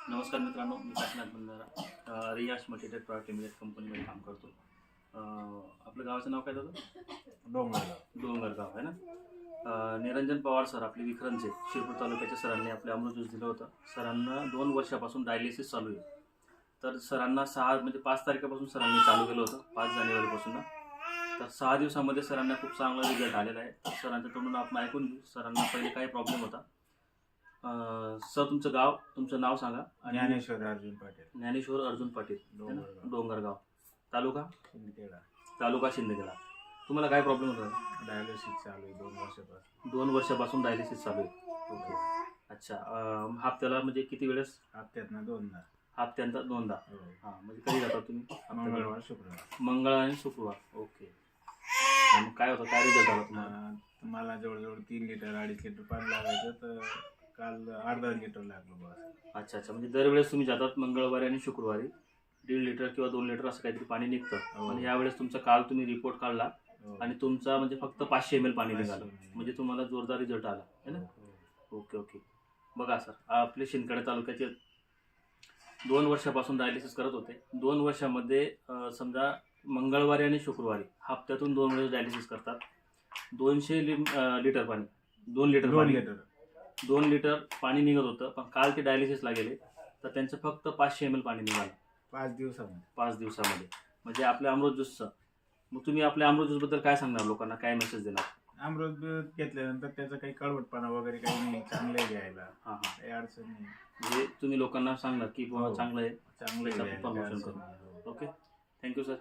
नमस्कार मित्रांनो, मी काशीनाथ बंधारा रियाज मल्टीटेक प्रायव्हेट लिमिटेड कंपनीमध्ये काम करतो. आपलं गावाचं नाव काय होतं? डोंगरगाव आहे ना. निरंजन पवार सर आपले विखरणचे शिरपूर तालुक्याच्या सरांनी आपले अमृत ज्यूस दिलं होतं. सरांना 2 वर्षापासून डायलिसिस चालू आहे. तर सरांना 5 तारखेपासून सरांनी चालू केलं होतं, 5 जानेवारीपासून ना. तर 6 दिवसामध्ये सरांना खूप चांगला रिझल्ट आलेला आहे. सरांच्या तोंडून आपण ऐकून घेऊ सरांना पहिले काय प्रॉब्लेम होता. सर तुमचं गाव, तुमचं नाव सांगा. आणि ज्ञानेश्वर अर्जुन पाटील, डोंगरगाव, तालुका शिंदखेडा. शिंदखेडा. तुम्हाला काय प्रॉब्लेम होता? डायलिसिस चालू आहे 2 वर्षापासून. 2 वर्षापासून डायलिसिस चालू आहे. ओके, अच्छा. हप्त्याला म्हणजे किती वेळेस? हप्त्यातनं 2दा. हप्त्यांता 2दा. हां, म्हणजे कधी जाता तुम्ही? मंगळवार शुक्रवार. मंगळवार आणि शुक्रवार. ओके. मग काय होतं, काय रिझल्ट आला तुम्हाला? मला जवळजवळ 3 लिटर 2.5 लिटर पाणी लागायचं, तर काल अर्धा लिटर लागलं बस. अच्छा, म्हणजे दरवेळेस तुम्ही जातात मंगळवारी आणि शुक्रवारी 1.5 लिटर किंवा 2 लिटर असं काहीतरी पाणी निघतं. आणि यावेळेस तुमचा काल तुम्ही रिपोर्ट काढला आणि तुमचा म्हणजे फक्त 500 ml पाणी निघालं, म्हणजे तुम्हाला जोरदार रिझल्ट आला है ना. ओके. बघा सर, आपले शिंदखेडा तालुक्याचे 2 वर्षापासून डायलिसिस करत होते. 2 वर्षामध्ये समजा मंगळवारी आणि शुक्रवारी हप्त्यातून 2 वेळेस डायलिसिस करतात. 200 लिटर पाणी, 2 लिटर पाणी निघत होतं. पण काल ते डायलिसिसला गेले तर त्यांचं फक्त 500 ml पाणी निघालं 5 दिवसामध्ये. म्हणजे आपल्या अमृत ज्यूसचं. मग तुम्ही आपल्या अमृत ज्यूसबद्दल काय सांगणार, लोकांना काय मेसेज देणार? अमृत घेतल्यानंतर त्याचा काही कडवटपणा वगैरे काही नाही, चांगलं आहे घ्यायला. काही अडचण नाही. म्हणजे तुम्ही लोकांना सांगणार की बाबा चांगलं आहे, चांगलं प्रमोशन करू. Okay, thank you sir.